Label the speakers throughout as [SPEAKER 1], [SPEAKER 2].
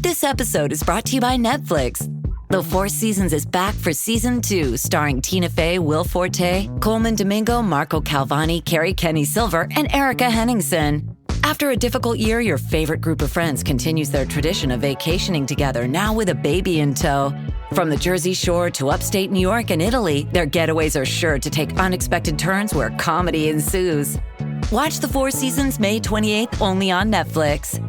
[SPEAKER 1] This episode is brought to you by Netflix. The Four Seasons is back for season 2, starring Tina Fey, Will Forte, Coleman Domingo, Marco Calvani, Carrie Kenny Silver, and Erica Henningsen. After a difficult year, your favorite group of friends continues their tradition of vacationing together, now with a baby in tow. From the Jersey Shore to upstate New York and Italy, their getaways are sure to take unexpected turns where comedy ensues. Watch The Four Seasons May 28th only on Netflix.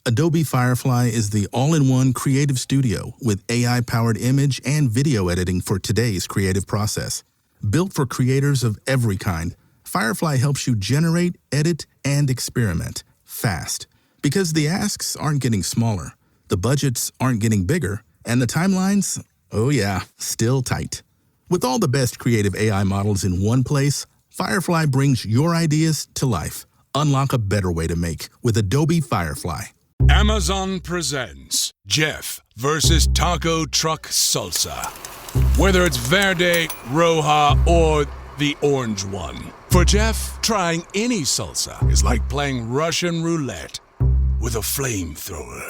[SPEAKER 2] Adobe Firefly is the all-in-one creative studio with AI-powered image and video editing for today's creative process. Built for creators of every kind, Firefly helps you generate, edit, and experiment fast. Because the asks aren't getting smaller, the budgets aren't getting bigger, and the timelines, oh yeah, still tight. With all the best creative AI models in one place, Firefly brings your ideas to life. Unlock a better way to make with Adobe Firefly.
[SPEAKER 3] Amazon presents Jeff versus Taco Truck Salsa. Whether it's Verde, Roja, or the orange one. For Jeff, trying any salsa is like playing Russian roulette with a flamethrower.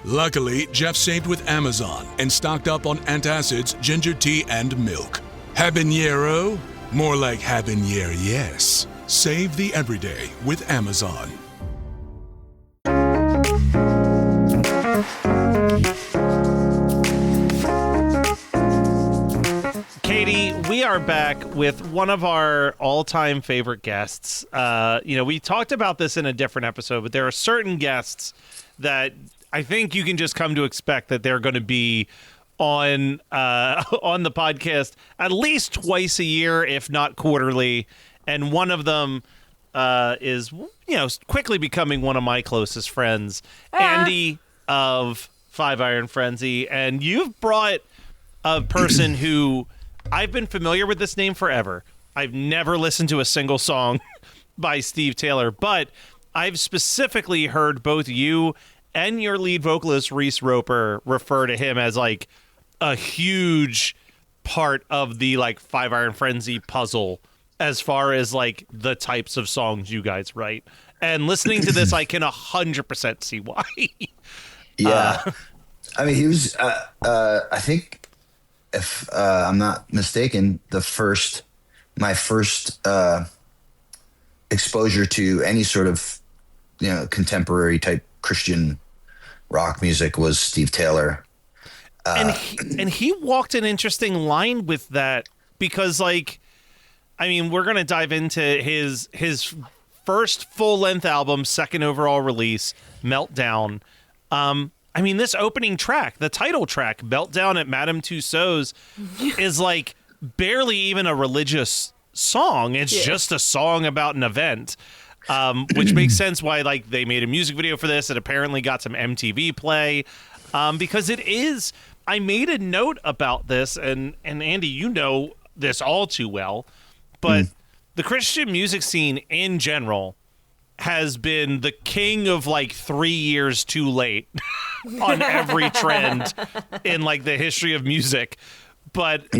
[SPEAKER 3] Luckily, Jeff saved with Amazon and stocked up on antacids, ginger tea, and milk. Habanero? More like habanero, yes. Save the everyday with Amazon.
[SPEAKER 4] Katie, we are back with one of our all-time favorite guests. We talked about this in a different episode, but there are certain guests that I think you can just come to expect that they're going to be on the podcast at least twice a year, if not quarterly. And one of them is, quickly becoming one of my closest friends, Andy of Five Iron Frenzy. And you've brought a person who I've been familiar with this name forever. I've never listened to a single song by Steve Taylor, but I've specifically heard both you and your lead vocalist, Reese Roper, refer to him as like a huge part of the like Five Iron Frenzy puzzle as far as like the types of songs you guys write. And listening to this, I can 100% see why.
[SPEAKER 5] Yeah. I mean, he was, I think, if I'm not mistaken, my first exposure to any sort of, contemporary type Christian rock music was Steve Taylor.
[SPEAKER 4] And he walked an interesting line with that because, like, I mean, we're going to dive into his first full-length album, second overall release, Meltdown. I mean, this opening track, the title track, Meltdown at Madame Tussauds, is like barely even a religious song. It's just a song about an event, which makes sense why like they made a music video for this. It apparently got some MTV play because it is. I made a note about this, and Andy, you know this all too well, but the Christian music scene in general has been the king of like 3 years too late on every trend in like the history of music. But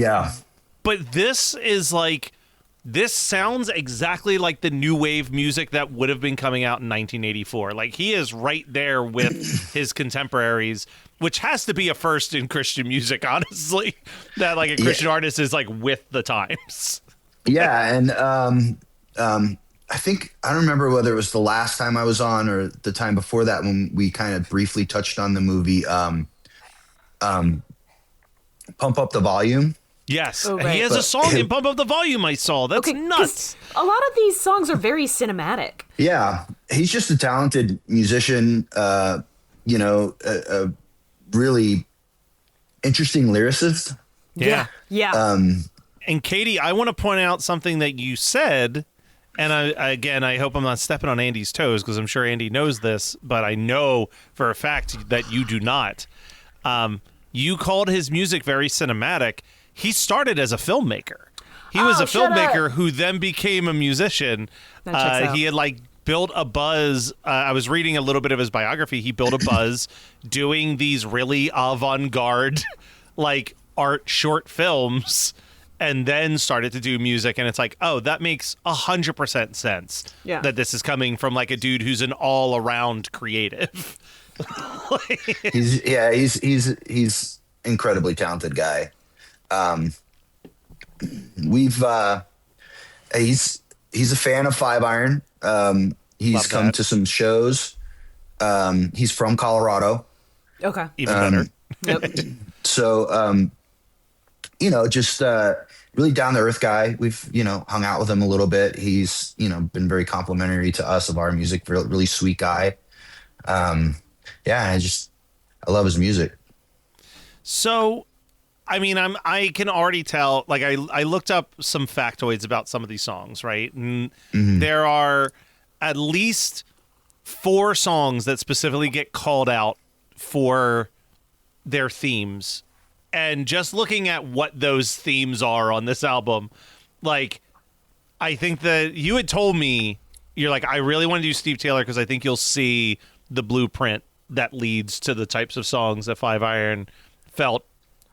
[SPEAKER 4] this is like, this sounds exactly like the new wave music that would have been coming out in 1984. Like he is right there with his contemporaries, which has to be a first in Christian music, honestly, that like a Christian artist is like with the times.
[SPEAKER 5] Yeah. And, I think, I don't remember whether it was the last time I was on or the time before that when we kind of briefly touched on the movie Pump Up the Volume.
[SPEAKER 4] Yes, he has a song in Pump Up the Volume I saw. That's nuts.
[SPEAKER 6] A lot of these songs are very cinematic.
[SPEAKER 5] Yeah, he's just a talented musician, a really interesting lyricist.
[SPEAKER 4] Yeah. And Katie, I want to point out something that you said. And I hope I'm not stepping on Andy's toes because I'm sure Andy knows this, but I know for a fact that you do not. You called his music very cinematic. He started as a filmmaker. He was a filmmaker who then became a musician. He had like built a buzz. I was reading a little bit of his biography. He built a buzz doing these really avant-garde like art short films, and then started to do music. And it's like, oh, that makes 100% sense that this is coming from like a dude who's an all-around creative.
[SPEAKER 5] He's incredibly talented guy. We've he's a fan of Five Iron. He's
[SPEAKER 4] Love
[SPEAKER 5] come
[SPEAKER 4] that.
[SPEAKER 5] to some shows. He's from Colorado.
[SPEAKER 6] Okay.
[SPEAKER 4] Even better.
[SPEAKER 6] Yep.
[SPEAKER 5] So, just really down to earth guy. We've, hung out with him a little bit. He's, been very complimentary to us of our music. Really sweet guy. I love his music.
[SPEAKER 4] So, I mean, I can already tell. Like, I looked up some factoids about some of these songs, right? And there are at least 4 songs that specifically get called out for their themes. And just looking at what those themes are on this album, like, I think that you had told me, you're like, I really want to do Steve Taylor because I think you'll see the blueprint that leads to the types of songs that Five Iron felt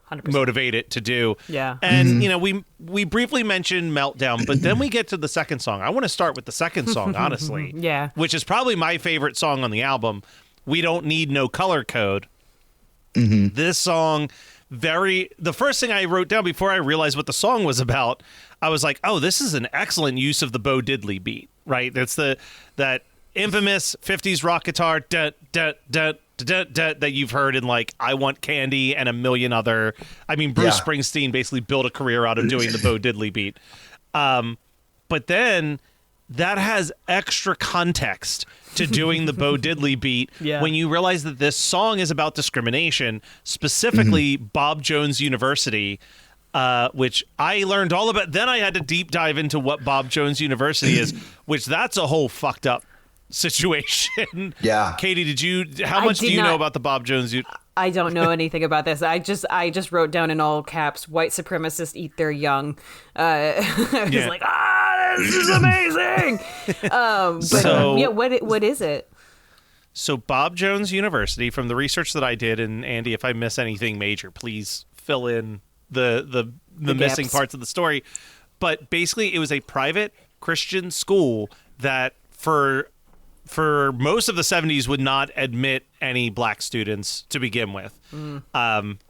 [SPEAKER 6] 100%.
[SPEAKER 4] motivated to do.
[SPEAKER 6] Yeah.
[SPEAKER 4] And, we briefly mentioned Meltdown, but then we get to the second song. I want to start with the second song, honestly.
[SPEAKER 6] Yeah.
[SPEAKER 4] Which is probably my favorite song on the album. We Don't Need No Color Code. This song, the first thing I wrote down before I realized what the song was about, I was like, oh, this is an excellent use of the Bo Diddley beat, right? That's that infamous 50s rock guitar that you've heard in, like, I Want Candy and a million other. I mean, Bruce Springsteen basically built a career out of doing the Bo Diddley beat. But then that has extra context to doing the Bo Diddley beat when you realize that this song is about discrimination, specifically Bob Jones University, which I learned all about. Then I had to deep dive into what Bob Jones University is, which that's a whole fucked up situation.
[SPEAKER 5] Yeah.
[SPEAKER 4] Katie, how much do you know about the Bob Jones?
[SPEAKER 6] I don't know anything about this. I just wrote down in all caps, white supremacists eat their young. I was like, this is amazing. What is it?
[SPEAKER 4] So Bob Jones University, from the research that I did, and Andy, if I miss anything major, please fill in the missing
[SPEAKER 6] gaps.
[SPEAKER 4] parts of the story. But basically, it was a private Christian school that for most of the 70s would not admit any black students to begin with.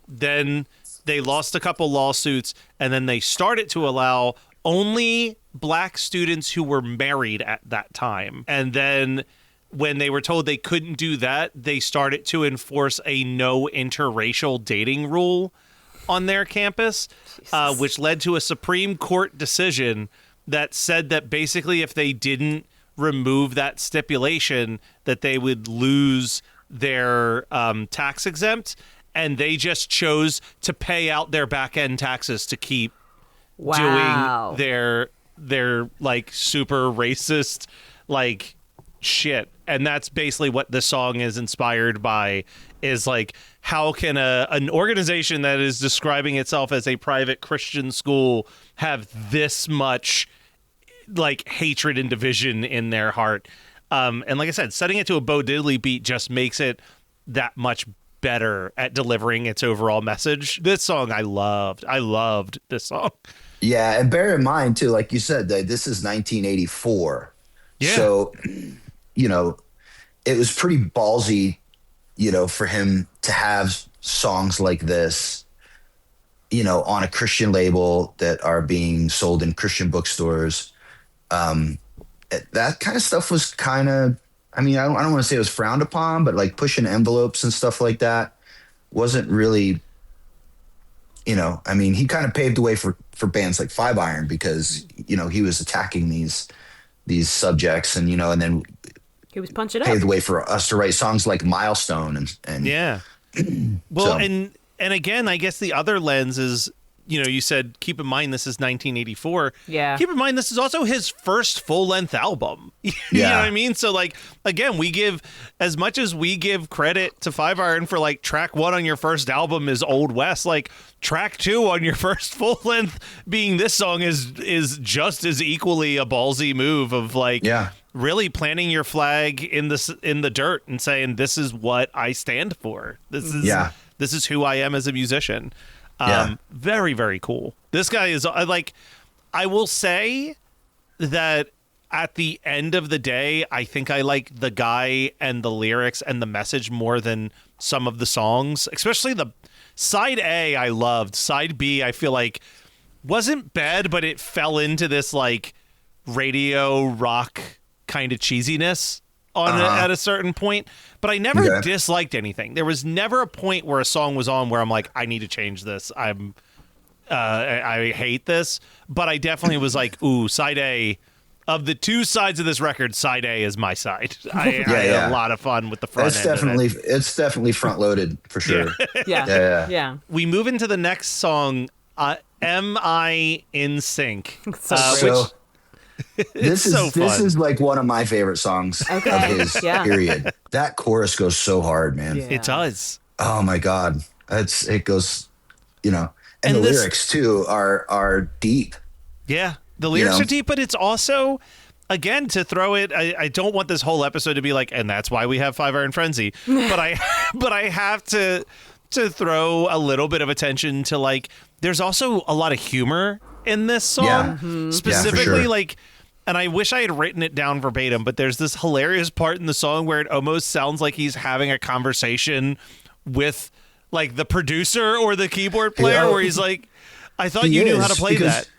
[SPEAKER 4] Then they lost a couple lawsuits, and then they started to allow only black students who were married at that time. And then when they were told they couldn't do that, they started to enforce a no interracial dating rule on their campus, which led to a Supreme Court decision that said that basically if they didn't remove that stipulation, that they would lose their tax exempt, and they just chose to pay out their back end taxes to keep doing their like super racist like shit. And that's basically what this song is inspired by, is like, how can an organization that is describing itself as a private Christian school have this much like hatred and division in their heart? And like I said, setting it to a Bo Diddley beat just makes it that much better at delivering its overall message. This song I loved this song.
[SPEAKER 5] Yeah, and bear in mind too, like you said, that this is 1984.
[SPEAKER 4] Yeah.
[SPEAKER 5] So, it was pretty ballsy, for him to have songs like this, on a Christian label that are being sold in Christian bookstores. That kind of stuff was kind of, I don't want to say it was frowned upon, but like pushing envelopes and stuff like that wasn't really, he kind of paved the way for bands like Five Iron because, he was attacking these subjects and, and then
[SPEAKER 6] He was punching up.
[SPEAKER 5] paved the way for us to write songs like Milestone and
[SPEAKER 4] Yeah. Well, and again, I guess the other lens is, you said, keep in mind this is 1984.
[SPEAKER 6] Yeah.
[SPEAKER 4] Keep in mind this is also his first full-length album. You know what I mean? So, like, again, we give, as much as we give credit to Five Iron for, like, track 1 on your first album is Old West, like, track 2 on your first full-length being this song is just as equally a ballsy move of, like, really planting your flag in the dirt and saying, this is what I stand for. This is who I am as a musician. Very, very cool. This guy is like, I will say that at the end of the day, I think I like the guy and the lyrics and the message more than some of the songs, especially the side A I loved. Side B, I feel like wasn't bad, but it fell into this like radio rock kind of cheesiness at a certain point. But I never disliked anything. There was never a point where a song was on where I'm like, I need to change this. I hate this. But I definitely was like, ooh, side A. Of the two sides of this record, side A is my side. I had a lot of fun with the front end.
[SPEAKER 5] It's definitely front loaded for sure.
[SPEAKER 6] Yeah.
[SPEAKER 4] We move into the next song, Am I in Sync?
[SPEAKER 5] This is like one of my favorite songs of his period. That chorus goes so hard, man.
[SPEAKER 4] Yeah. It does.
[SPEAKER 5] Oh my God. It goes, and the lyrics too are deep.
[SPEAKER 4] Yeah. The lyrics are deep, but it's also, again, to throw it. I don't want this whole episode to be like, and that's why we have 5 Iron Frenzy. But I have to throw a little bit of attention to like. There's also a lot of humor in this song, specifically like. And I wish I had written it down verbatim, but there's this hilarious part in the song where it almost sounds like he's having a conversation with like the producer or the keyboard player, where he's like, "I thought you knew how to play that."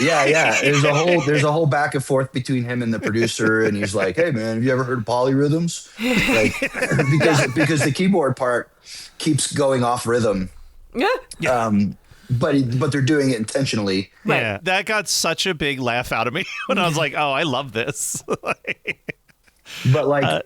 [SPEAKER 5] Yeah. There's a whole back and forth between him and the producer, and he's like, "Hey man, have you ever heard of polyrhythms?" Like, because the keyboard part keeps going off rhythm. But they're doing it intentionally.
[SPEAKER 4] Yeah, that got such a big laugh out of me when I was like, "Oh, I love this."
[SPEAKER 5] But like,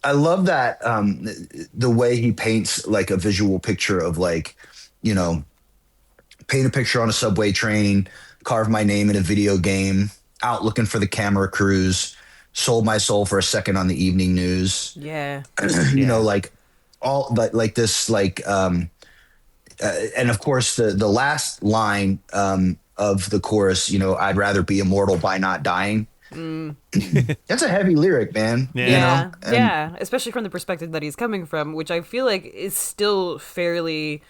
[SPEAKER 5] I love that the way he paints like a visual picture of like, paint a picture on a subway train, carve my name in a video game, out looking for the camera crews, sold my soul for a second on the evening news.
[SPEAKER 6] Yeah.
[SPEAKER 5] Like all like this, like, and of course the last line of the chorus, I'd rather be immortal by not dying. That's a heavy lyric, man.
[SPEAKER 6] Yeah. Especially from the perspective that he's coming from, which I feel like is still fairly.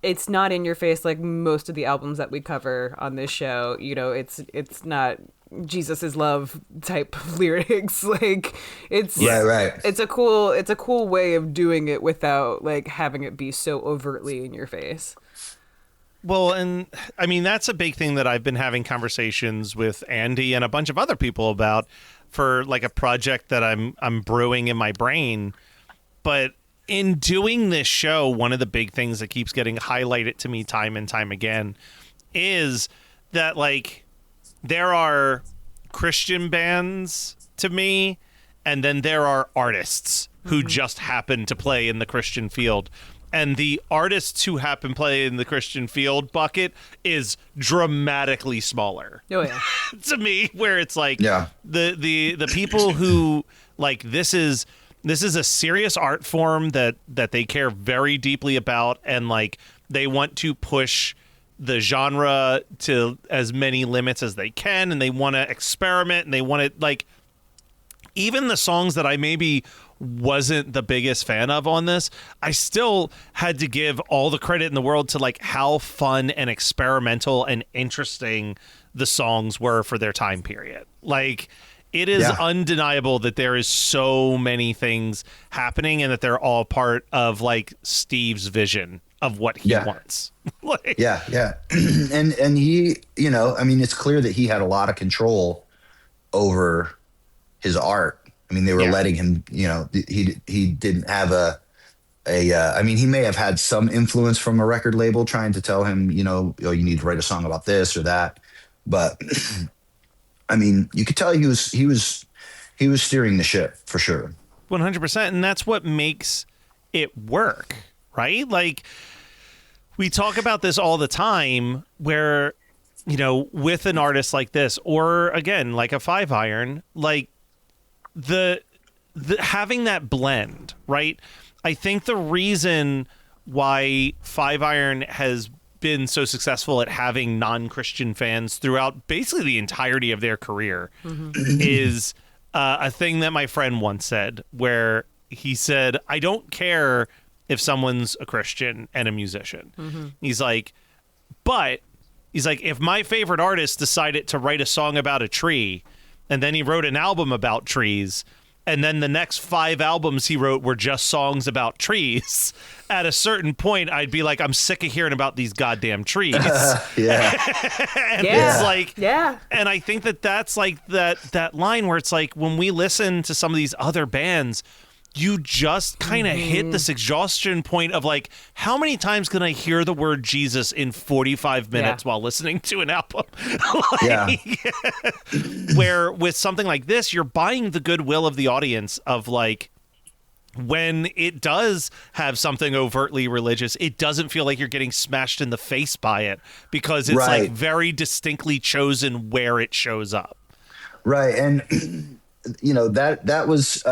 [SPEAKER 6] It's not in your face like most of the albums that we cover on this show. It's not Jesus is love type lyrics. Like it's
[SPEAKER 5] right.
[SPEAKER 6] It's a cool way of doing it without like having it be so overtly in your face.
[SPEAKER 4] Well, and I mean, that's a big thing that I've been having conversations with Andy and a bunch of other people about for like a project that I'm brewing in my brain. But in doing this show, one of the big things that keeps getting highlighted to me time and time again is that like there are Christian bands to me, and then there are artists who just happen to play in the Christian field. And the artists who happen to play in the Christian field bucket is dramatically smaller.
[SPEAKER 6] Oh yeah.
[SPEAKER 4] To me, where it's like the people who like this is a serious art form that they care very deeply about, and like they want to push the genre to as many limits as they can, and they want to experiment, and they want to like even the songs that I maybe wasn't the biggest fan of on this, I still had to give all the credit in the world to like how fun and experimental and interesting the songs were for their time period. Like it is undeniable that there is so many things happening and that they're all part of like Steve's vision of what he wants.
[SPEAKER 5] And he, I mean, it's clear that he had a lot of control over his art. I mean, they were letting him, he didn't have I mean, he may have had some influence from a record label trying to tell him, you need to write a song about this or that. But I mean, you could tell he was steering the ship for sure.
[SPEAKER 4] 100%. And that's what makes it work, right? Like we talk about this all the time where, with an artist like this, or again, like a 5 Iron, like the having that blend, right? I think the reason why 5 Iron has been so successful at having non-Christian fans throughout basically the entirety of their career is a thing that my friend once said, where he said, I don't care if someone's a Christian and a musician. He's like, if my favorite artist decided to write a song about a tree and then he wrote an album about trees. And then the next 5 albums he wrote were just songs about trees. At a certain point, I'd be like, I'm sick of hearing about these goddamn trees.
[SPEAKER 5] Yeah.
[SPEAKER 4] And it's like, and I think that's like that line where it's like, when we listen to some of these other bands, you just kind of hit this exhaustion point of like, how many times can I hear the word Jesus in 45 minutes while listening to an album? Where with something like this, you're buying the goodwill of the audience of like, when it does have something overtly religious, it doesn't feel like you're getting smashed in the face by it, because it's like very distinctly chosen where it shows up.
[SPEAKER 5] Right. And you know, that was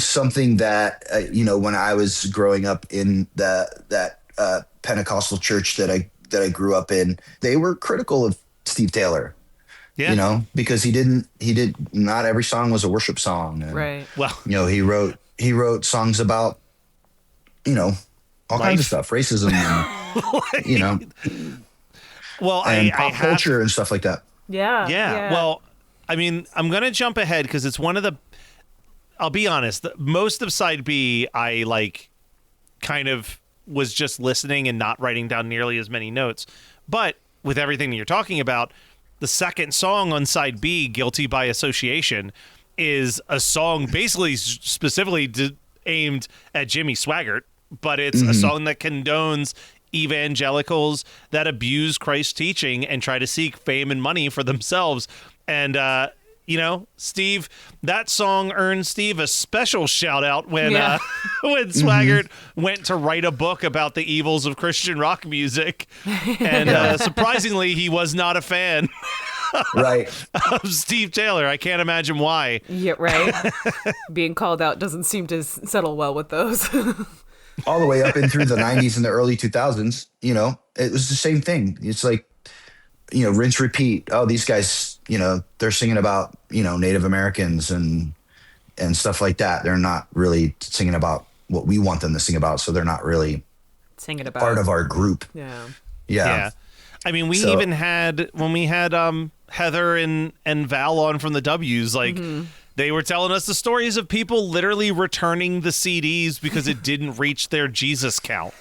[SPEAKER 5] something that, you know, when I was growing up in that Pentecostal church that I grew up in, they were critical of Steve Taylor, you know, because not every song was a worship song. And,
[SPEAKER 4] well,
[SPEAKER 5] you know, he wrote songs about, you know, all kinds of stuff, racism, and, you know, and pop culture and stuff like that.
[SPEAKER 4] Yeah. Well, I mean, I'm going to jump ahead because it's one of the, I'll be honest, most of side B, I like kind of was just listening and not writing down nearly as many notes. But with everything that you're talking about, the second song on side B, Guilty by Association, is a song basically specifically aimed at Jimmy Swaggart, but it's a song that condones evangelicals that abuse Christ's teaching and try to seek fame and money for themselves. And, you know, Steve, that song earned Steve a special shout out when when Swaggart went to write a book about the evils of Christian rock music. And surprisingly, he was not a fan of Steve Taylor. I can't imagine why.
[SPEAKER 6] Yeah, right. Being called out doesn't seem to settle well with those.
[SPEAKER 5] All the way up in through the 90s and the early 2000s, you know, it was the same thing. It's like, you know, rinse, repeat. Oh, these guys, you know, they're singing about, you know, Native Americans and stuff like that. They're not really singing about what we want them to sing about. So they're not really
[SPEAKER 6] singing about
[SPEAKER 5] part of our group.
[SPEAKER 6] Yeah.
[SPEAKER 4] I mean, we even had, when we had Heather and Val on from the W's, like, they were telling us the stories of people literally returning the CDs because it didn't reach their Jesus count.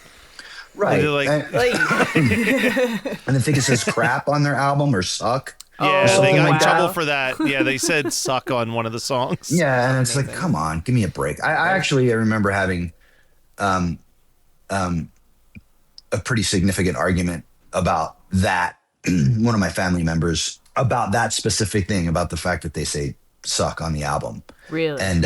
[SPEAKER 5] Right.
[SPEAKER 4] Like,
[SPEAKER 5] and I think it says crap on their album or suck.
[SPEAKER 4] Yeah, they got in trouble for that. Yeah, they said suck on one of the songs.
[SPEAKER 5] Yeah, and it's like, come on, give me a break. I actually remember having a pretty significant argument about that. One of my family members about that specific thing, about the fact that they say suck on the album.
[SPEAKER 6] Really?
[SPEAKER 5] And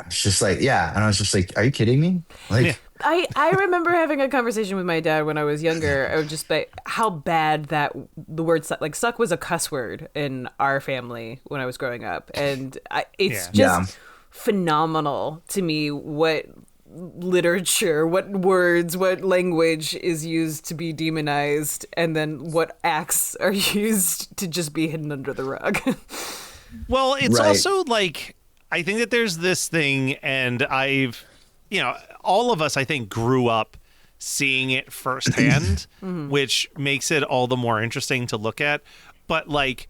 [SPEAKER 5] it's just like, and I was just like, are you kidding me? Like,
[SPEAKER 6] I remember having a conversation with my dad when I was younger. I was just like, how bad that the word suck, like suck was a cuss word in our family when I was growing up. And it's just phenomenal to me what literature, what words, what language is used to be demonized, and then what acts are used to just be hidden under the rug.
[SPEAKER 4] Well, it's also like, I think that there's this thing, and I've, you know, all of us, I think, grew up seeing it firsthand, which makes it all the more interesting to look at. But like,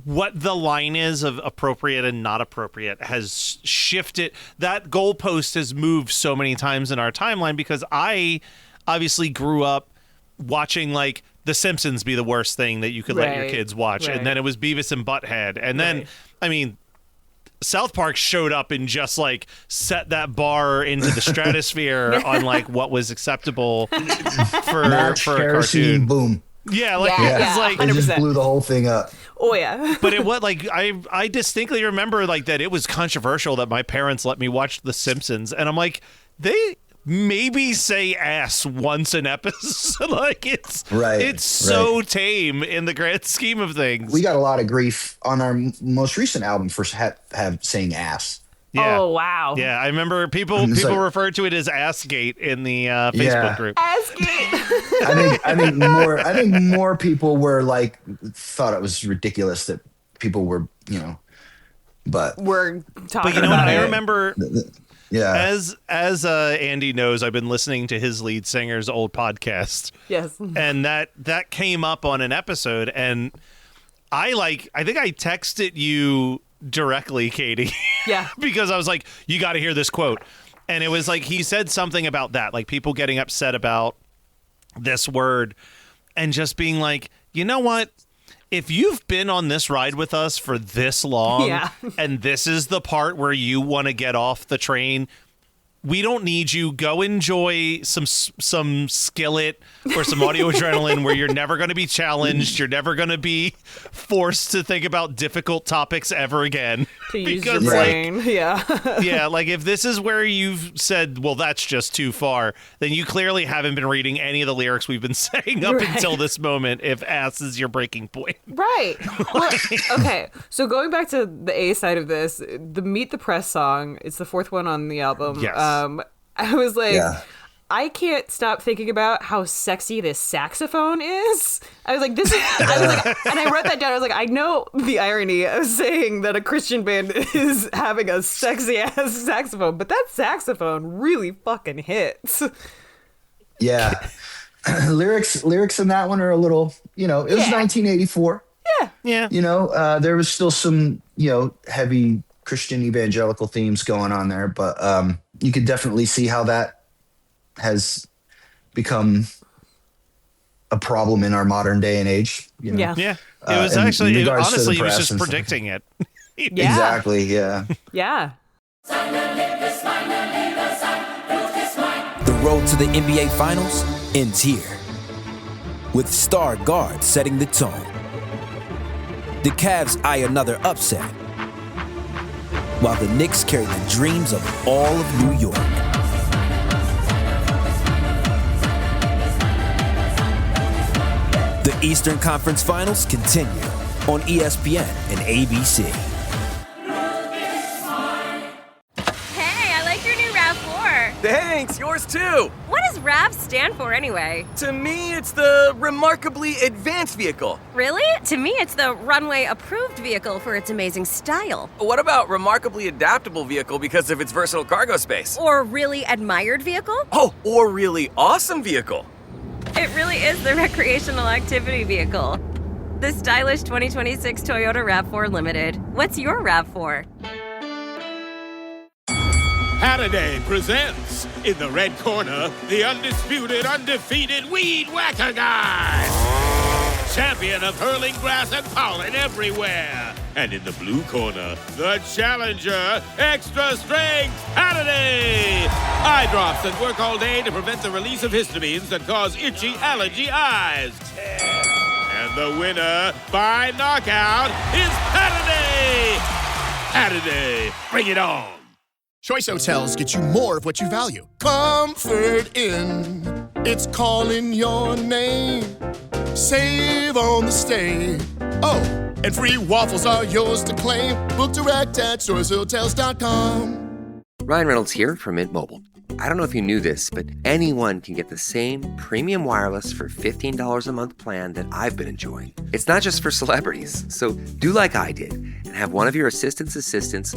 [SPEAKER 4] what the line is of appropriate and not appropriate has shifted. That goalpost has moved so many times in our timeline, because I obviously grew up watching like The Simpsons be the worst thing that you could let your kids watch. And then it was Beavis and Butthead. And then, I mean, South Park showed up and just like set that bar into the stratosphere on like what was acceptable for a cartoon.
[SPEAKER 5] Boom.
[SPEAKER 4] Yeah, like
[SPEAKER 6] it's
[SPEAKER 4] like
[SPEAKER 5] it just blew the whole thing up.
[SPEAKER 6] Oh yeah.
[SPEAKER 4] But it was like, I distinctly remember like that it was controversial that my parents let me watch The Simpsons, and I'm like, they maybe say ass once an episode. Like it's so tame in the grand scheme of things.
[SPEAKER 5] We got a lot of grief on our most recent album for have saying ass.
[SPEAKER 4] Yeah.
[SPEAKER 6] Oh wow.
[SPEAKER 4] Yeah, I remember people referred to it as Assgate in the Facebook group.
[SPEAKER 6] Assgate.
[SPEAKER 5] I think more people were like, thought it was ridiculous that people were, you know, but
[SPEAKER 6] we're talking.
[SPEAKER 4] But you know
[SPEAKER 6] about
[SPEAKER 4] what?
[SPEAKER 6] it.
[SPEAKER 4] I remember.
[SPEAKER 5] Yeah.
[SPEAKER 4] As Andy knows, I've been listening to his lead singer's old podcast.
[SPEAKER 6] Yes.
[SPEAKER 4] And that came up on an episode, and I think I texted you directly, Katie.
[SPEAKER 6] Yeah.
[SPEAKER 4] Because I was like, you got to hear this quote. And it was like, he said something about that, like people getting upset about this word and just being like, you know what? If you've been on this ride with us for this long and this is the part where you want to get off the train, we don't need you. Go enjoy some Skillet or some audio adrenaline where you're never going to be challenged. You're never going to be forced to think about difficult topics ever again.
[SPEAKER 6] To use your brain.
[SPEAKER 4] Yeah, like if this is where you've said, well, that's just too far, then you clearly haven't been reading any of the lyrics we've been saying up until this moment, if ass is your breaking point.
[SPEAKER 6] Right. Well, okay, so going back to the A side of this, the Meet the Press song, it's the fourth one on the album.
[SPEAKER 4] Yes.
[SPEAKER 6] I was like, I can't stop thinking about how sexy this saxophone is. I was like, and I wrote that down. I was like, I know the irony of saying that a Christian band is having a sexy ass saxophone, but that saxophone really fucking hits.
[SPEAKER 5] Yeah. lyrics in that one are a little, it was 1984.
[SPEAKER 4] Yeah.
[SPEAKER 5] There was still some, heavy Christian evangelical themes going on there, but you could definitely see how that has become a problem in our modern day and age.
[SPEAKER 4] Yeah. It was actually, honestly, he was just predicting it.
[SPEAKER 5] Exactly, yeah.
[SPEAKER 6] Yeah.
[SPEAKER 7] The road to the NBA Finals ends here, with star guard setting the tone. The Cavs eye another upset, while the Knicks carry the dreams of all of New York. The Eastern Conference Finals continue on ESPN and ABC.
[SPEAKER 8] Hey, I like your new RAV4.
[SPEAKER 9] Thanks, yours too.
[SPEAKER 8] What does RAV stand for anyway?
[SPEAKER 9] To me, it's the Remarkably Advanced Vehicle.
[SPEAKER 8] Really? To me, it's the Runway Approved Vehicle for its amazing style.
[SPEAKER 9] What about Remarkably Adaptable Vehicle because of its versatile cargo space?
[SPEAKER 8] Or Really Admired Vehicle?
[SPEAKER 9] Oh, or Really Awesome Vehicle.
[SPEAKER 8] It really is the recreational activity vehicle. The stylish 2026 Toyota RAV4 Limited. What's your RAV4?
[SPEAKER 10] Halliday presents, in the red corner, the undisputed, undefeated Weed Whacker Guy. Champion of hurling grass and pollen everywhere. And in the blue corner, the challenger, extra strength Halliday. Eye drops that work all day to prevent the release of histamines that cause itchy allergy eyes. And the winner by knockout is Halliday. Halliday, bring it on.
[SPEAKER 11] Choice Hotels get you more of what you value. Comfort Inn, it's calling your name. Save on the stay. Oh, and free waffles are yours to claim. Book direct at choicehotels.com.
[SPEAKER 12] Ryan Reynolds here from Mint Mobile. I don't know if you knew this, but anyone can get the same premium wireless for $15 a month plan that I've been enjoying. It's not just for celebrities. So do like I did and have one of your assistants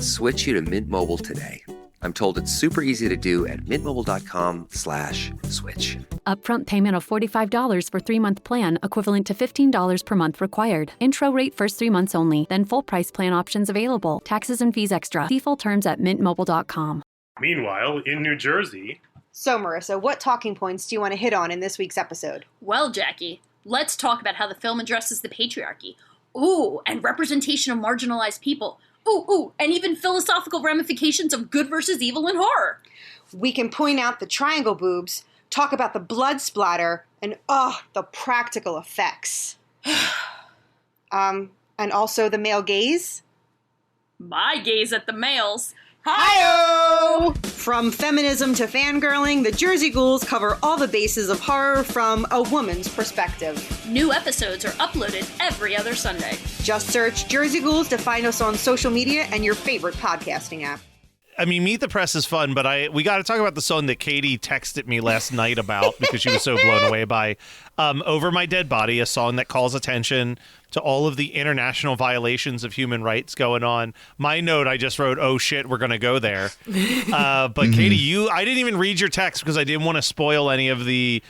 [SPEAKER 12] switch you to Mint Mobile today. I'm told it's super easy to do at mintmobile.com/switch.
[SPEAKER 13] Upfront payment of $45 for 3-month plan, equivalent to $15 per month required. Intro rate first 3 months only, then full price plan options available. Taxes and fees extra. See full terms at mintmobile.com.
[SPEAKER 14] Meanwhile, in New Jersey...
[SPEAKER 15] So, Marissa, what talking points do you want to hit on in this week's episode?
[SPEAKER 16] Well, Jackie, let's talk about how the film addresses the patriarchy. Ooh, and representation of marginalized people. Ooh, and even philosophical ramifications of good versus evil in horror.
[SPEAKER 15] We can point out the triangle boobs, talk about the blood splatter, and the practical effects. And also the male gaze.
[SPEAKER 16] My gaze at the males.
[SPEAKER 15] Hi-oh! From feminism to fangirling, the Jersey Ghouls cover all the bases of horror from a woman's perspective.
[SPEAKER 16] New episodes are uploaded every other Sunday.
[SPEAKER 15] Just search Jersey Ghouls to find us on social media and your favorite podcasting app.
[SPEAKER 4] I mean, Meet the Press is fun, but we got to talk about the song that Katie texted me last night about because she was so blown away by Over My Dead Body, a song that calls attention to all of the international violations of human rights going on. My note, I just wrote, oh shit, we're going to go there. But Katie, I didn't even read your text because I didn't want to spoil any of the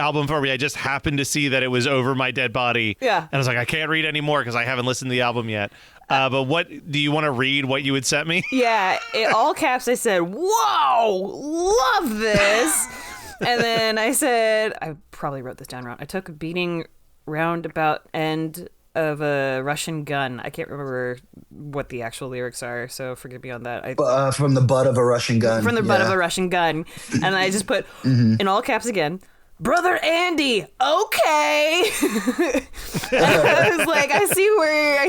[SPEAKER 4] album for me. I just happened to see that it was Over My Dead Body.
[SPEAKER 6] Yeah.
[SPEAKER 4] And I was like, I can't read anymore because I haven't listened to the album yet. But what do you want to read what you had sent me?
[SPEAKER 6] Yeah, in all caps, I said, whoa, love this. And then I said, I probably wrote this down wrong. I took a beating roundabout end of a Russian gun. I can't remember what the actual lyrics are, so forgive me on that.
[SPEAKER 5] From the butt of a Russian gun.
[SPEAKER 6] From the butt of a Russian gun. And I just put, in all caps again, Brother Andy, okay. And I was like, I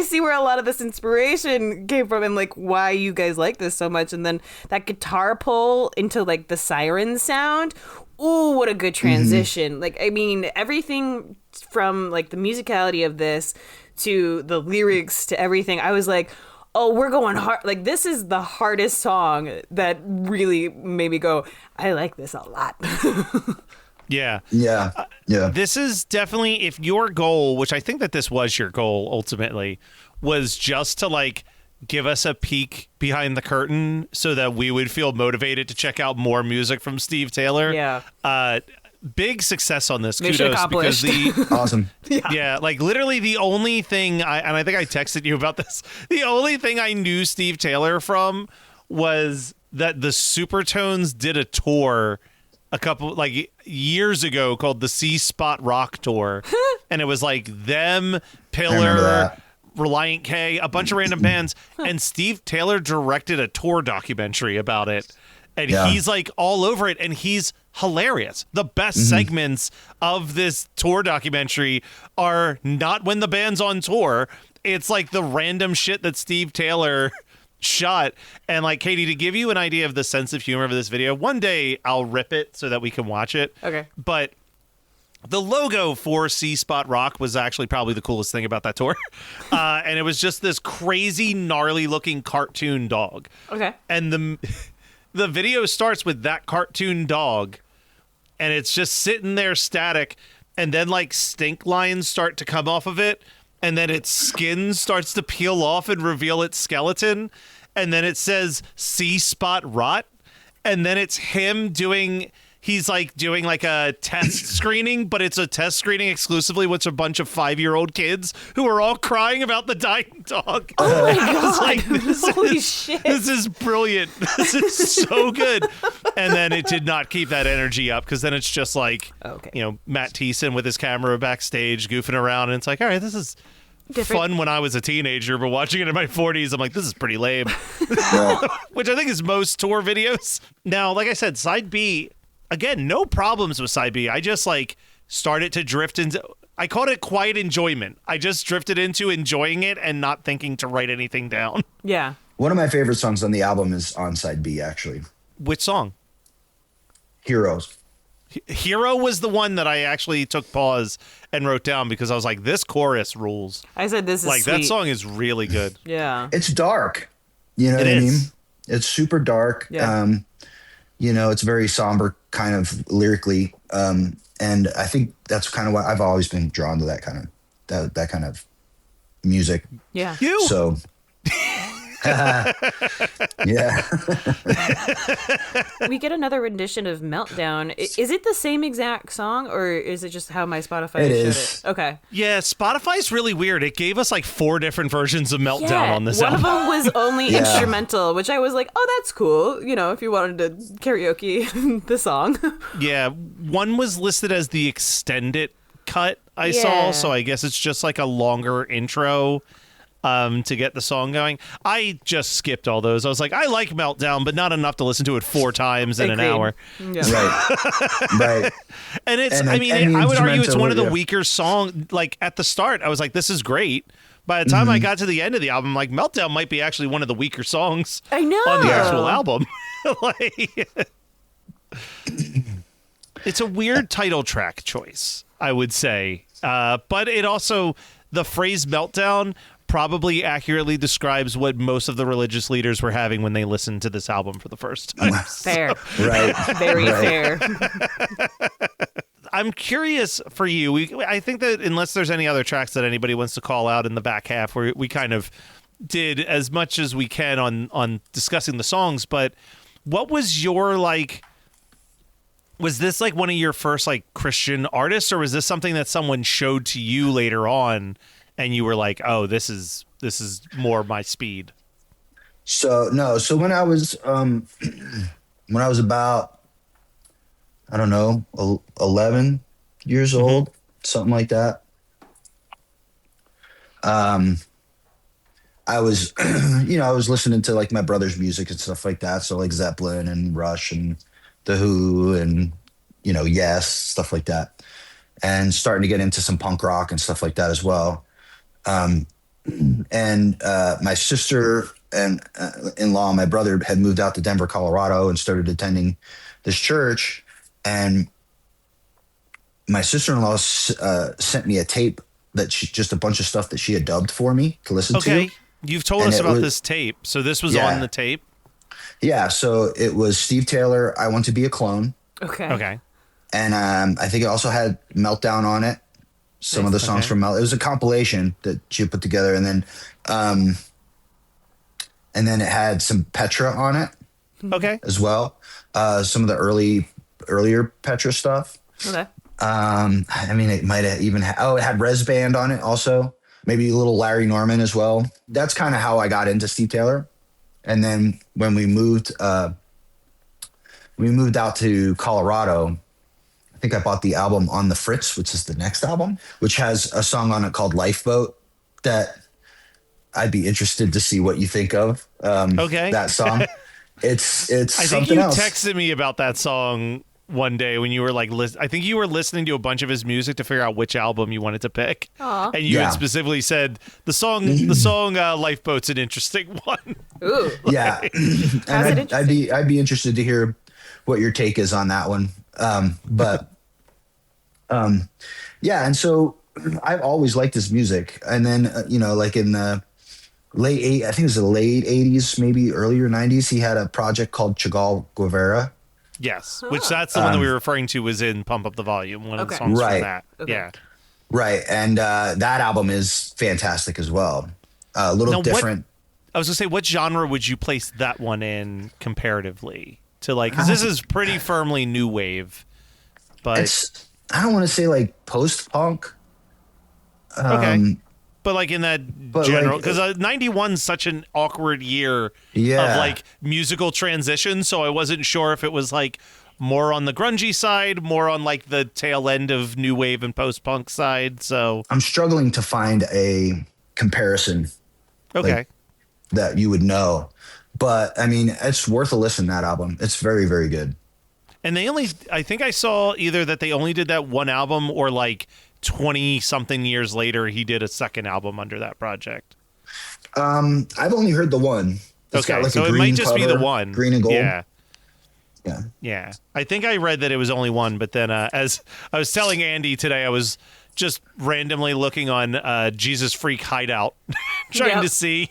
[SPEAKER 6] see where a lot of this inspiration came from and like why you guys like this so much. And then that guitar pull into like the siren sound. Ooh, what a good transition. Like, I mean, everything from like the musicality of this to the lyrics to everything, I was like, oh, we're going hard. Like, this is the hardest song that really made me go, I like this a lot.
[SPEAKER 4] Yeah.
[SPEAKER 5] Yeah. Yeah.
[SPEAKER 4] This is definitely, if your goal, which I think that this was your goal ultimately, was just to like give us a peek behind the curtain so that we would feel motivated to check out more music from Steve Taylor.
[SPEAKER 6] Yeah.
[SPEAKER 4] Big success on this.
[SPEAKER 6] Mission
[SPEAKER 4] Kudos,
[SPEAKER 6] accomplished.
[SPEAKER 4] because
[SPEAKER 5] Awesome.
[SPEAKER 4] yeah, like literally the only thing I think I texted you about this. The only thing I knew Steve Taylor from was that the Supertones did a tour a couple like years ago called the C Spot Rock Tour, and it was like them, Pillar, Reliant K, a bunch of random bands, and Steve Taylor directed a tour documentary about it, and he's like all over it, and he's hilarious. The best segments of this tour documentary are not when the band's on tour. It's like the random shit that Steve Taylor shot. And like, Katie, to give you an idea of the sense of humor of this video, one day I'll rip it so that we can watch it.
[SPEAKER 6] Okay.
[SPEAKER 4] But the logo for C Spot Rock was actually probably the coolest thing about that tour. And it was just this crazy, gnarly looking cartoon dog.
[SPEAKER 6] Okay.
[SPEAKER 4] And the video starts with that cartoon dog, and it's just sitting there static, and then like stink lines start to come off of it, and then its skin starts to peel off and reveal its skeleton, and then it says C Spot Rot, and then it's him he's like doing like a test screening, but it's a test screening exclusively with a bunch of 5-year-old kids who are all crying about the dying dog.
[SPEAKER 6] Oh my God.
[SPEAKER 4] Like,
[SPEAKER 6] Holy shit.
[SPEAKER 4] This is brilliant. This is so good. And then it did not keep that energy up, because then it's just like, Matt Thiessen with his camera backstage goofing around, and it's like, all right, this is fun when I was a teenager, but watching it in my 40s, I'm like, this is pretty lame. Which I think is most tour videos. Now, like I said, side B, again, no problems with side B. I just like started to drift into, I called it quiet enjoyment. I just drifted into enjoying it and not thinking to write anything down.
[SPEAKER 6] Yeah.
[SPEAKER 5] One of my favorite songs on the album is on side B, actually.
[SPEAKER 4] Which song?
[SPEAKER 5] Heroes.
[SPEAKER 4] Hero was the one that I actually took pause and wrote down, because I was like, this chorus rules.
[SPEAKER 6] I said this is
[SPEAKER 4] like
[SPEAKER 6] sweet.
[SPEAKER 4] That song is really good.
[SPEAKER 6] Yeah.
[SPEAKER 5] It's dark. You know what I mean? It's super dark.
[SPEAKER 6] Yeah.
[SPEAKER 5] It's very somber kind of lyrically. And I think that's kind of why I've always been drawn to that kind of music.
[SPEAKER 6] Yeah.
[SPEAKER 5] So yeah.
[SPEAKER 6] We get another rendition of Meltdown. Is it the same exact song, or is it just how my Spotify
[SPEAKER 5] It
[SPEAKER 6] showed
[SPEAKER 5] is.
[SPEAKER 6] it? Okay.
[SPEAKER 4] Yeah, Spotify's really weird. It gave us like 4 different versions of Meltdown on this
[SPEAKER 6] one
[SPEAKER 4] album.
[SPEAKER 6] of them was only instrumental, which I was like, oh, that's cool. If you wanted to karaoke the song.
[SPEAKER 4] Yeah, one was listed as the extended cut I saw, so I guess it's just like a longer intro to get the song going. I just skipped all those. I was like, I like Meltdown, but not enough to listen to it 4 times in an hour.
[SPEAKER 6] Yeah.
[SPEAKER 5] Right.
[SPEAKER 4] And it's, I would argue it's one of the weaker songs. Like at the start, I was like, this is great. By the time I got to the end of the album, I'm like, Meltdown might be actually one of the weaker songs
[SPEAKER 6] I know.
[SPEAKER 4] on the actual album. It's a weird title track choice, I would say. But it also, the phrase Meltdown probably accurately describes what most of the religious leaders were having when they listened to this album for the first time.
[SPEAKER 6] Fair.
[SPEAKER 5] Right.
[SPEAKER 6] Very fair.
[SPEAKER 4] I'm curious for you. I think that unless there's any other tracks that anybody wants to call out in the back half, where we kind of did as much as we can on discussing the songs, but what was your Was this like one of your first like Christian artists, or was this something that someone showed to you later on and you were like, oh, this is more my speed?
[SPEAKER 5] So no, so when I was about, I don't know, 11 years old, something like that. I was, I was listening to like my brother's music and stuff like that. So like Zeppelin and Rush and The Who and, Yes, stuff like that. And starting to get into some punk rock and stuff like that as well. And my sister and in-law, my brother had moved out to Denver, Colorado and started attending this church. And my sister-in-law sent me a tape just a bunch of stuff that she had dubbed for me to listen to.
[SPEAKER 4] Okay. You've told us about this tape. So this was on the tape?
[SPEAKER 5] Yeah. So it was Steve Taylor, I Want to Be a Clone.
[SPEAKER 4] Okay.
[SPEAKER 5] And I think it also had Meltdown on it. Some of the songs from Meltdown. It was a compilation that she put together. And then it had some Petra on it.
[SPEAKER 4] Okay.
[SPEAKER 5] As well. Some of the earlier Petra stuff.
[SPEAKER 6] Okay.
[SPEAKER 5] I mean, it might have even it had Res Band on it also. Maybe a little Larry Norman as well. That's kind of how I got into Steve Taylor. And then when we moved out to Colorado, I think I bought the album On the Fritz, which is the next album, which has a song on it called Lifeboat that I'd be interested to see what you think of. That song. It's
[SPEAKER 4] I
[SPEAKER 5] something
[SPEAKER 4] think you
[SPEAKER 5] else.
[SPEAKER 4] texted me about that song one day when you were like, I think you were listening to a bunch of his music to figure out which album you wanted to pick.
[SPEAKER 6] Aww.
[SPEAKER 4] And you had specifically said the song Lifeboat's an interesting one.
[SPEAKER 6] Ooh.
[SPEAKER 5] Yeah. And I'd be interested to hear what your take is on that one. Yeah. And so I've always liked his music. And then, like in the late 80s, maybe earlier 90s, he had a project called Chagall Guevara.
[SPEAKER 4] Yes, which that's the one that we were referring to was in Pump Up the Volume, one of the songs from that. Okay. Yeah.
[SPEAKER 5] Right. And that album is fantastic as well. A little different.
[SPEAKER 4] I was going to say, what genre would you place that one in comparatively to because this is pretty firmly new wave, but
[SPEAKER 5] I don't want to say like post-punk.
[SPEAKER 4] Okay. But in that general, because 91's such an awkward year of musical transition, so I wasn't sure if it was more on the grungy side, more on the tail end of new wave and post-punk side. So
[SPEAKER 5] I'm struggling to find a comparison.
[SPEAKER 4] Okay.
[SPEAKER 5] That you would know. But I mean, it's worth a listen, that album. It's very, very good.
[SPEAKER 4] And I think I saw either that they only did that one album or 20-something years later, he did a second album under that project.
[SPEAKER 5] I've only heard the one. It's got
[SPEAKER 4] so it might just be the
[SPEAKER 5] cover,
[SPEAKER 4] one.
[SPEAKER 5] Green and gold.
[SPEAKER 4] Yeah. I think I read that it was only one, but then as I was telling Andy today, I was just randomly looking on Jesus Freak Hideout, trying to see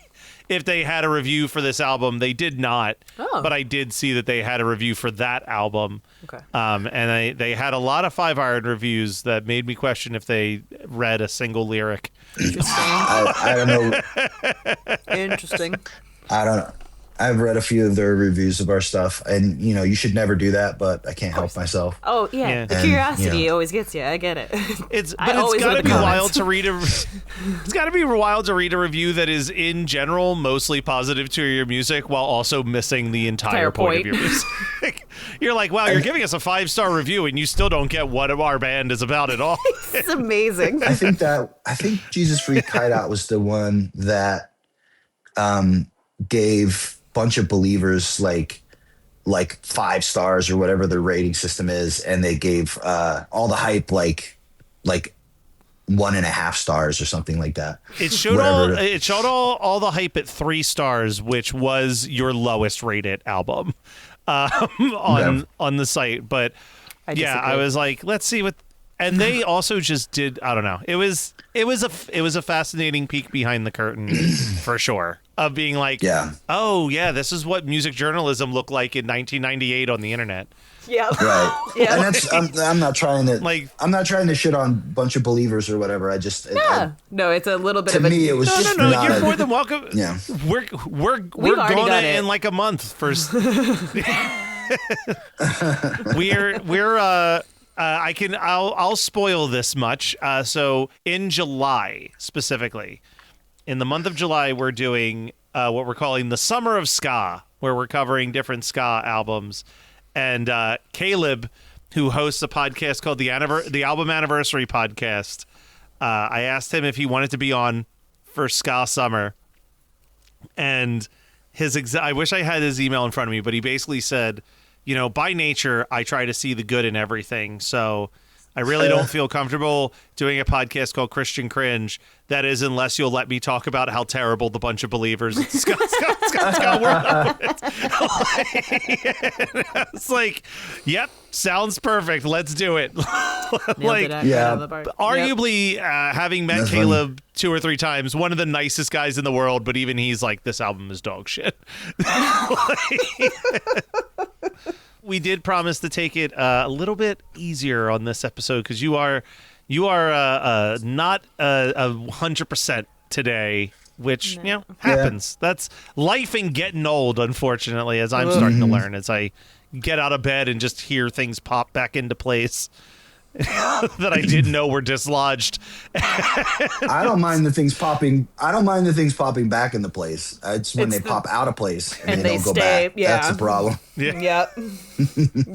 [SPEAKER 4] if they had a review for this album. They did not, but I did see that they had a review for that album.
[SPEAKER 6] Okay.
[SPEAKER 4] And they had a lot of 5-iron reviews that made me question if they read a single lyric.
[SPEAKER 5] I don't know.
[SPEAKER 6] Interesting.
[SPEAKER 5] I don't know. I've read a few of their reviews of our stuff, and you should never do that, but I can't help myself.
[SPEAKER 6] Oh yeah, the curiosity always gets you. I get it.
[SPEAKER 4] It's got to be wild to read It's got to be wild to read a review that is in general mostly positive to your music while also missing the entire point of your music. You're like, wow, you're giving us a 5-star review, and you still don't get what our band is about at all.
[SPEAKER 6] It's amazing.
[SPEAKER 5] I think Jesus Freak Hideout was the one that gave bunch of believers like 5 stars or whatever their rating system is, and they gave all the hype like 1.5 stars or something like that.
[SPEAKER 4] It showed all the hype at 3 stars, which was your lowest rated album on the site. But I was like, let's see what. And they also just did. I don't know. It was a fascinating peek behind the curtain for sure. Of being this is what music journalism looked like in 1998 on the internet.
[SPEAKER 6] Yeah.
[SPEAKER 5] Right.
[SPEAKER 6] Yeah.
[SPEAKER 5] And that's I'm not trying to I'm not trying to shit on a bunch of believers or whatever. I just
[SPEAKER 6] no, it's a little bit
[SPEAKER 5] to
[SPEAKER 6] of a
[SPEAKER 5] me it was just
[SPEAKER 4] no.
[SPEAKER 5] not
[SPEAKER 4] You're more than welcome.
[SPEAKER 5] Yeah.
[SPEAKER 4] We're going in like a month for. I'll spoil this much. So in July specifically, in the month of July, we're doing what we're calling the Summer of Ska, where we're covering different ska albums. And Caleb, who hosts a podcast called the Album Anniversary Podcast, I asked him if he wanted to be on for Ska Summer, and I wish I had his email in front of me, but he basically said, by nature, I try to see the good in everything. So I really don't feel comfortable doing a podcast called Christian Cringe. That is, unless you'll let me talk about how terrible the bunch of believers at Scott were. It's like, yep, sounds perfect. Let's do it. Arguably, having met
[SPEAKER 5] That's
[SPEAKER 4] Caleb 2 or 3 times, one of the nicest guys in the world, but even he's like, this album is dog shit. We did promise to take it a little bit easier on this episode because you are not 100% today, which happens. That's life and getting old, unfortunately, as I'm starting to learn as I get out of bed and just hear things pop back into place that I didn't know were dislodged.
[SPEAKER 5] I don't mind the things popping. I don't mind the things popping back into place. It's when they pop out of place and they don't go back.
[SPEAKER 6] Yeah.
[SPEAKER 5] That's the problem.
[SPEAKER 6] Yep.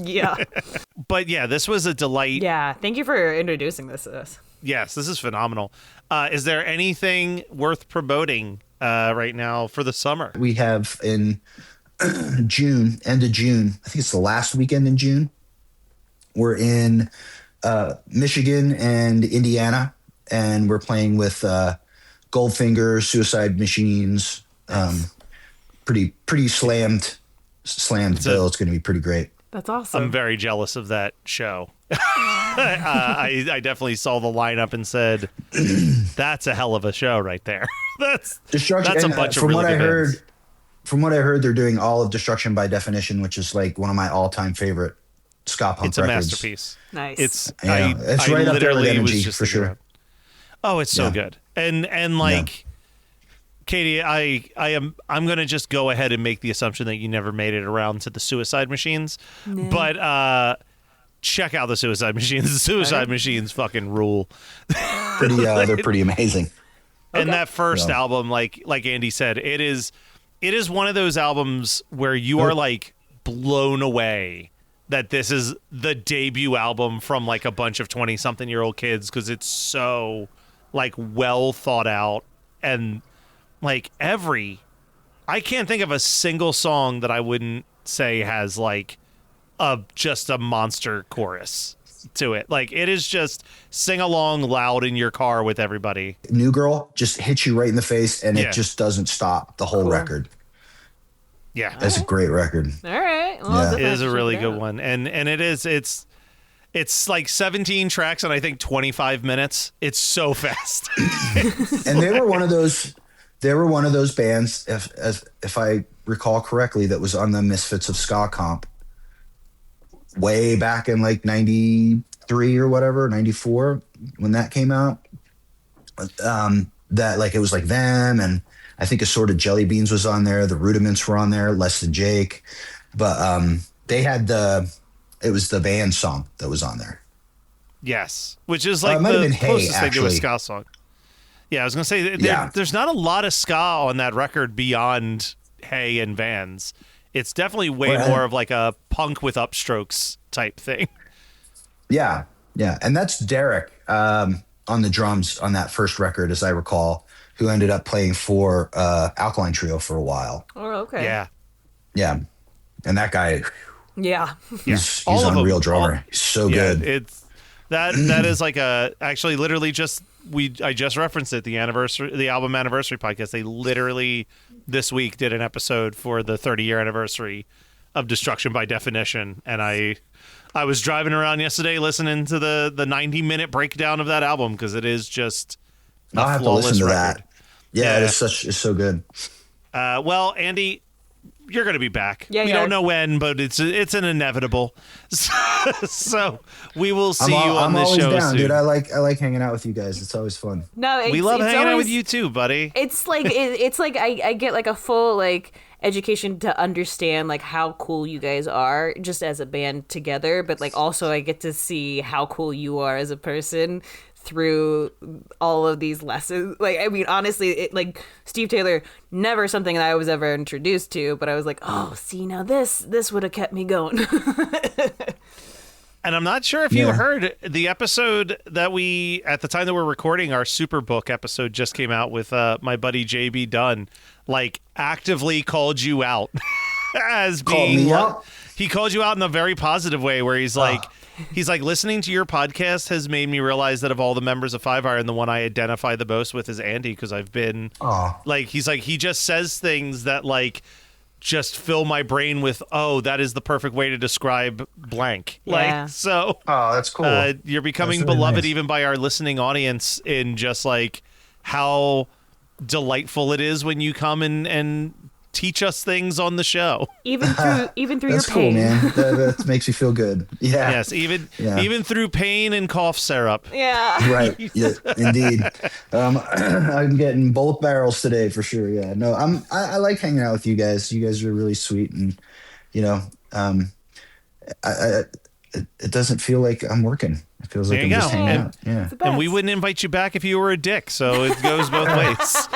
[SPEAKER 6] Yeah.
[SPEAKER 4] But yeah, this was a delight.
[SPEAKER 6] Yeah. Thank you for introducing this to us.
[SPEAKER 4] Yes, this is phenomenal. Is there anything worth promoting right now for the summer?
[SPEAKER 5] We have in June, end of June, I think it's the last weekend in June, we're in Michigan and Indiana, and we're playing with Goldfinger, Suicide Machines. Pretty slammed bill. It's going to be pretty great.
[SPEAKER 6] That's awesome.
[SPEAKER 4] I'm very jealous of that show. I definitely saw the lineup and said, "That's a hell of a show right there." That's a bunch of really good bands.
[SPEAKER 5] From what I heard, they're doing all of Destruction by Definition, which is like one of my all-time favorite ska punk
[SPEAKER 4] It's a
[SPEAKER 5] records.
[SPEAKER 4] masterpiece.
[SPEAKER 6] Nice.
[SPEAKER 5] It's right up there with Energy for sure.
[SPEAKER 4] Oh, it's so good. And like Katie, I'm gonna just go ahead and make the assumption that you never made it around to the Suicide Machines, but check out the Suicide Machines. The Suicide Machines fucking rule.
[SPEAKER 5] They're pretty amazing.
[SPEAKER 4] And that first album, like Andy said, it is one of those albums where you are like blown away that this is the debut album from like a bunch of 20-something-year-old kids, because it's so like well thought out, and like I can't think of a single song that I wouldn't say has like just a monster chorus to it. Like it is just sing along loud in your car with everybody.
[SPEAKER 5] New Girl just hits you right in the face, and it just doesn't stop the whole record.
[SPEAKER 4] Yeah,
[SPEAKER 5] that's a great record.
[SPEAKER 6] All right, well,
[SPEAKER 4] it is a really good one, and it's like 17 tracks and I think 25 minutes. It's so fast.
[SPEAKER 5] And they were one of those bands, if I recall correctly, that was on the Misfits of Ska comp way back in like 93 or whatever, 94 when that came out. That like it was like them, and I think Assorted Jelly Beans was on there. The Rudiments were on there, Less Than Jake. But they had it was the band song that was on there.
[SPEAKER 4] Yes, which is like the closest they do a ska song. Yeah, I was going to say, there's not a lot of ska on that record beyond Hey and Vans. It's definitely way more of like a punk with upstrokes type thing.
[SPEAKER 5] Yeah, yeah. And that's Derek on the drums on that first record, as I recall, who ended up playing for Alkaline Trio for a while.
[SPEAKER 6] Oh, okay.
[SPEAKER 4] Yeah.
[SPEAKER 5] Yeah. And that guy, he's an unreal drummer. He's so good.
[SPEAKER 4] It's that is like actually literally just I just referenced it, the album anniversary podcast. They literally this week did an episode for the 30-year anniversary of Destruction by Definition, and I was driving around yesterday listening to the 90-minute breakdown of that album, because it is just
[SPEAKER 5] I'll have to listen to that. Yeah, it's so good.
[SPEAKER 4] Well, Andy, you're going to be back.
[SPEAKER 6] Yeah,
[SPEAKER 4] we don't know when, but it's an inevitable. So we will see you on this show
[SPEAKER 5] down,
[SPEAKER 4] soon.
[SPEAKER 5] Dude, I like hanging out with you guys. It's always fun.
[SPEAKER 6] No,
[SPEAKER 4] we love hanging out with you too, buddy.
[SPEAKER 6] It's like it's like I get like a full like education to understand like how cool you guys are just as a band together, but like also I get to see how cool you are as a person through all of these lessons. Like, I mean, honestly, it, like Steve Taylor, never something that I was ever introduced to, but I was like, oh, see, now this would have kept me going.
[SPEAKER 4] And I'm not sure if you heard the episode that we, at the time that we're recording, our Superbook episode just came out with my buddy JB Dunn, like actively called you out as being, he called you out in a very positive way where he's like, listening to your podcast has made me realize that of all the members of Five Iron, the one I identify the most with is Andy, because I've been like, he's like, he just says things that like just fill my brain with, oh, that is the perfect way to describe blank.
[SPEAKER 6] Yeah.
[SPEAKER 4] Like, so
[SPEAKER 5] that's cool.
[SPEAKER 4] You're becoming
[SPEAKER 5] That's really
[SPEAKER 4] beloved
[SPEAKER 5] nice.
[SPEAKER 4] even by our listening audience in just like how delightful it is when you come and teach us things on the show.
[SPEAKER 6] Even through your
[SPEAKER 5] That's cool,
[SPEAKER 6] pain.
[SPEAKER 5] man. That makes me feel good. Yeah.
[SPEAKER 4] Yes, even through pain and cough syrup.
[SPEAKER 6] Yeah.
[SPEAKER 5] Right. Yeah, indeed. I'm getting both barrels today for sure. Yeah. No, I like hanging out with you guys. You guys are really sweet, and you know, it doesn't feel like I'm working. It feels like I'm just hanging out. Yeah.
[SPEAKER 4] And we wouldn't invite you back if you were a dick, so it goes both ways.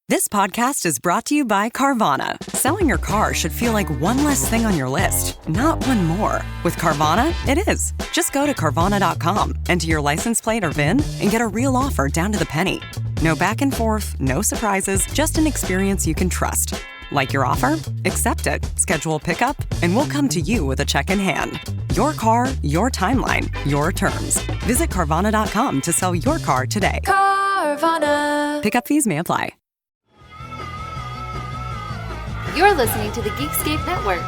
[SPEAKER 17] This podcast is brought to you by Carvana. Selling your car should feel like one less thing on your list, not one more. With Carvana, it is. Just go to Carvana.com, enter your license plate or VIN, and get a real offer down to the penny. No back and forth, no surprises, just an experience you can trust. Like your offer? Accept it. Schedule pickup, and we'll come to you with a check in hand. Your car, your timeline, your terms. Visit Carvana.com to sell your car today.
[SPEAKER 18] Carvana.
[SPEAKER 17] Pickup fees may apply.
[SPEAKER 18] You're listening to the Geekscape Network.